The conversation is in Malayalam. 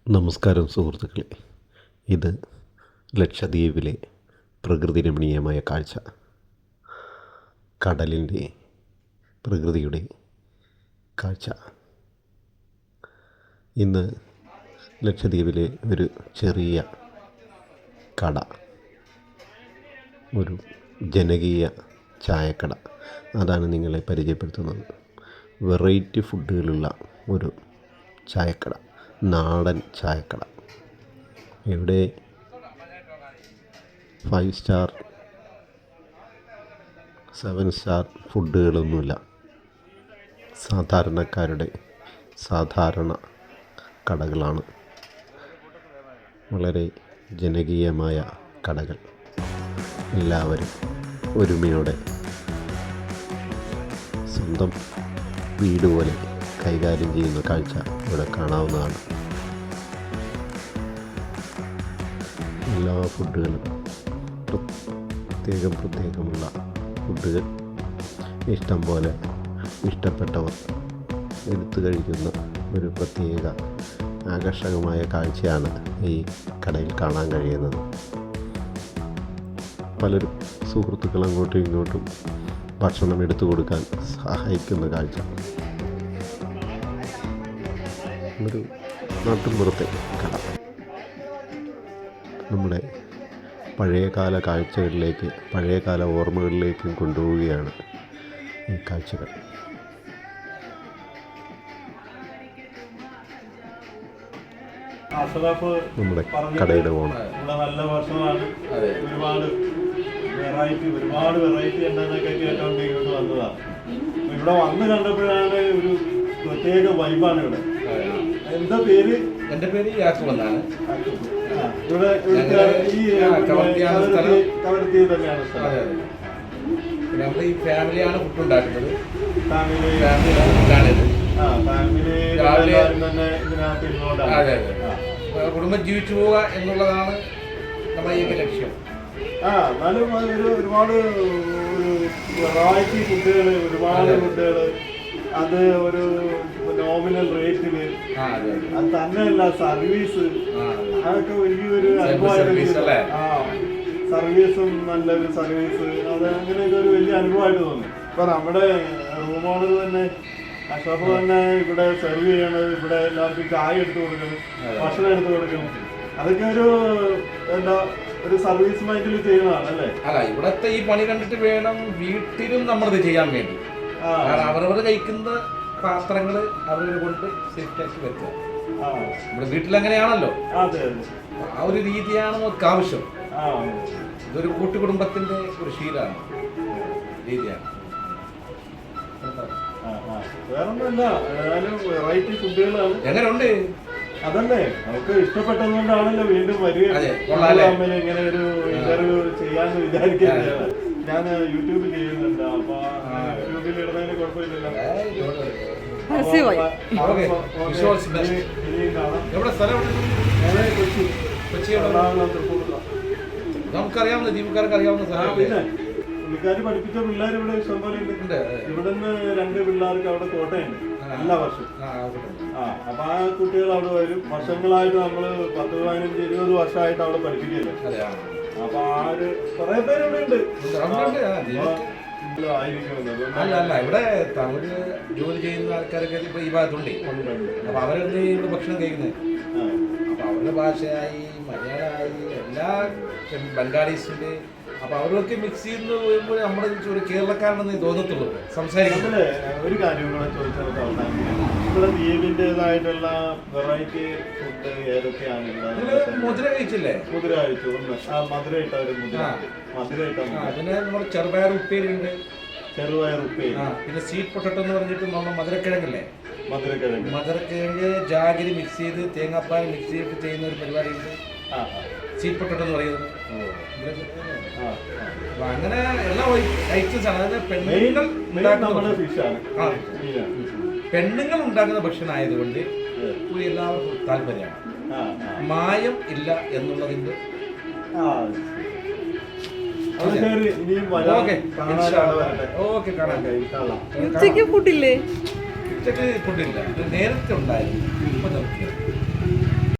നമസ്കാരം സുഹൃത്തുക്കളെ. ഇത് ലക്ഷദ്വീപിലെ പ്രകൃതി രമണീയമായ കാഴ്ച, കടലിൻ്റെ പ്രകൃതിയുടെ കാഴ്ച. ഇന്ന് ലക്ഷദ്വീപിലെ ഒരു ചെറിയ കട, ഒരു ജനകീയ ചായക്കട, അതാണ് നിങ്ങളെ പരിചയപ്പെടുത്തുന്നത്. വെറൈറ്റി ഫുഡുകളുള്ള ഒരു ചായക്കട, നാടൻ ചായക്കട. ഇവിടെ 5 സ്റ്റാർ 7 സ്റ്റാർ ഫുഡുകളൊന്നുമില്ല. സാധാരണക്കാരുടെ സാധാരണ കടകളാണ്. വളരെ ജനകീയമായ കടകൾ. എല്ലാവരും ഒരുമയോടെ സ്വന്തം വീട് പോലെ കൈകാര്യം ചെയ്യുന്ന കാഴ്ച ഇവിടെ കാണാവുന്നതാണ്. എല്ലാ ഫുഡുകളും പ്രത്യേകമുള്ള ഫുഡുകൾ ഇഷ്ടം പോലെ ഇഷ്ടപ്പെട്ടവർ എടുത്തു കഴിക്കുന്ന ഒരു പ്രത്യേക ആകർഷകമായ കാഴ്ചയാണ് ഈ കടയിൽ കാണാൻ കഴിയുന്നത്. പലരും സുഹൃത്തുക്കൾ അങ്ങോട്ടും ഇങ്ങോട്ടും ഭക്ഷണം എടുത്തു കൊടുക്കാൻ സഹായിക്കുന്ന കാഴ്ച. ഒരു നാട്ടുമ്പുറത്തെ കട നമ്മുടെ പഴയകാല കാഴ്ചകളിലേക്ക്, പഴയകാല ഓർമ്മകളിലേക്കും കൊണ്ടുപോവുകയാണ് ഈ കാഴ്ചകൾ. നമ്മുടെ കടയുടെ ഓണം. നല്ല ഭക്ഷണമാണ്. ഒരുപാട് വെറൈറ്റി ഉണ്ടെന്നൊക്കെ കേട്ടോണ്ട് ഇങ്ങോട്ട് വന്നതാണ്. ഇവിടെ വന്ന് കണ്ടപ്പോഴാണ് ഒരു പ്രത്യേക വൈബാണ് ഇവിടെ. എന്താ പേര്? എന്റെ പേര് യാക്കൂബ് എന്നാണ്. ഇവിടെ കവർത്തി തന്നെയാണ് സ്ഥലം. നമ്മൾ ഈ ഫാമിലിയാണ് ഫുഡ് ഉണ്ടാക്കുന്നത്. ഫാമിലി തന്നെ ഇതിനകത്ത് ഇൻവോൾവ്. അതെ അതെ, കുടുംബം ജീവിച്ചു പോവുക എന്നുള്ളതാണ് നമ്മുടെ ഈ ലക്ഷ്യം. എന്നാലും ഒരുപാട് വെറൈറ്റി ഫുഡുകൾ, ഒരുപാട് ഫുഡുകൾ, അത് ഒരു നോമിനൽ റേറ്റില്, അത് തന്നെയല്ല സർവീസ്, അതൊക്കെ വലിയൊരു അനുഭവമായിട്ട്. സർവീസും നല്ലൊരു സർവീസ്, അത് അങ്ങനെയൊക്കെ ഒരു വലിയ അനുഭവമായിട്ട് തോന്നി. ഇപ്പൊ നമ്മുടെ റൂം ഓണർ തന്നെ, അഷ്റഫ് തന്നെ ഇവിടെ സെർവ് ചെയ്യണത്, ഇവിടെ എല്ലാവർക്കും ചായ എടുത്തു കൊടുക്കണം, ഭക്ഷണം എടുത്തു കൊടുക്കണം, അതൊക്കെ ഒരു സർവീസ് മൈൻഡിൽ ചെയ്യുന്നതാണ് അല്ലേ? അല്ല, ഇവിടത്തെ ഈ പണി കണ്ടിട്ട് വേണം വീട്ടിലും നമ്മളിത് ചെയ്യാൻ വേണ്ടി. അവരവർ കഴിക്കുന്ന പാത്രങ്ങൾ അവരവർ കൊണ്ട് സെറ്റാക്കി വെക്കുക. നമ്മുടെ വീട്ടിലെങ്ങനെയാണല്ലോ, ആ ഒരു രീതിയാണ് നമുക്ക് ആവശ്യം. ഇതൊരു കൂട്ടുകുടുംബത്തിന്റെ ഒരു ശീലമാണ്, രീതിയാണ്. വേറൊന്നുമല്ല, ഏതായാലും വെറൈറ്റി ഫുഡുകളാണ്. എങ്ങനെയുണ്ട്? അതല്ലേ നമുക്ക് ഇഷ്ടപ്പെട്ടതുകൊണ്ടാണല്ലോ വീണ്ടും വരിക. ഇങ്ങനെ ഒരു ഇന്റർവ്യൂ ചെയ്യാന്ന് വിചാരിക്കുന്നത്. ഞാൻ യൂട്യൂബിൽ ചെയ്യുന്നുണ്ട്, അപ്പൊ യൂട്യൂബിൽ ഇടുന്നതിന് കുഴപ്പമില്ലല്ലോ. നമുക്കറിയാവുന്ന ദ്വീപുകാർക്ക് അറിയാവുന്ന സ്ഥലം. പുള്ളിക്കാർ പഠിപ്പിച്ച പിള്ളേർ ഇവിടെ ഇഷ്ടംപോലെ ഉണ്ട്. ഇവിടുന്ന് 2 പിള്ളേർക്ക് അവിടെ കോട്ടയുണ്ട് എല്ലാ വർഷവും. അപ്പൊ ആ കുട്ടികൾ അവിടെ വരും. വർഷങ്ങളായിട്ട് നമ്മള് 10, 15, 20 വർഷമായിട്ട് അവിടെ പഠിപ്പിക്കില്ല. അപ്പൊ ആ ഒരു കുറെ പേര് ഇവിടെ ഉണ്ട്. അല്ല, ഇവിടെ തമിഴ് ജോലി ചെയ്യുന്ന ആൾക്കാരൊക്കെ ഇപ്പൊ ഈ ഭാഗത്തുണ്ട്. അപ്പൊ അവരൊക്കെ ഇവിടെ ഭക്ഷണം കഴിക്കുന്നത്. അപ്പൊ അവരുടെ ഭാഷയായി, മലയാളമായി, എല്ലാ ബംഗാളീസിന്റെ, അപ്പൊ അവരൊക്കെ മിക്സ് ചെയ്ത് പോകുമ്പോൾ നമ്മുടെ ഒരു കേരളക്കാരനെന്ന് തോന്നത്തുള്ളൂ സംസാരിക്കുന്നത്. ഒരു കാര്യം കൂടെ ചോദിച്ചാൽ, ഇവിടെ ദ്വീപിന്റേതായിട്ടുള്ള വെറൈറ്റി ഫുഡ് ഏതൊക്കെയാണ്? മുതിര കഴിച്ചില്ലേ? മുതിര കഴിച്ചു. മധുര ഇട്ട ഒരു മധുര ഇട്ട പിന്നെ നമ്മുടെ ചെറുപയർ ഉപ്പേരി ഉണ്ട്. ചെറുപയർ ഉപ്പേരി. പിന്നെ സ്വീറ്റ് പൊട്ടറ്റോ എന്ന് പറഞ്ഞിട്ട് നമ്മൾ മധുരക്കിഴങ്ങല്ലേ, മധുരക്കിഴങ്ങ് ജാഗിരി മിക്സ് ചെയ്ത് തേങ്ങാപ്പാൽ മിക്സ് ചെയ്തിട്ട് ചെയ്യുന്ന ഒരു പരിപാടിയുണ്ട്, സ്വീറ്റ് പൊട്ടറ്റോ എന്ന് പറയുന്നത്. അപ്പൊ അങ്ങനെ എല്ലാ ഐറ്റംസ് ആണ്. അതായത് പെണ്ണുങ്ങൾ ഉണ്ടാക്കുന്ന ഭക്ഷണം ആയതുകൊണ്ട് എല്ലാവർക്കും താല്പര്യമാണ്. മായം ഇല്ല എന്നുള്ളതിന്റെ. ഓക്കെ, കാണാൻ. ഉച്ചയ്ക്ക് ഫുഡില്ലേ? ഉച്ചക്ക് ഫുഡില്ല, നേരത്തെ ഉണ്ടായിരുന്നു, ഇപ്പൊ നിർത്തിയത്.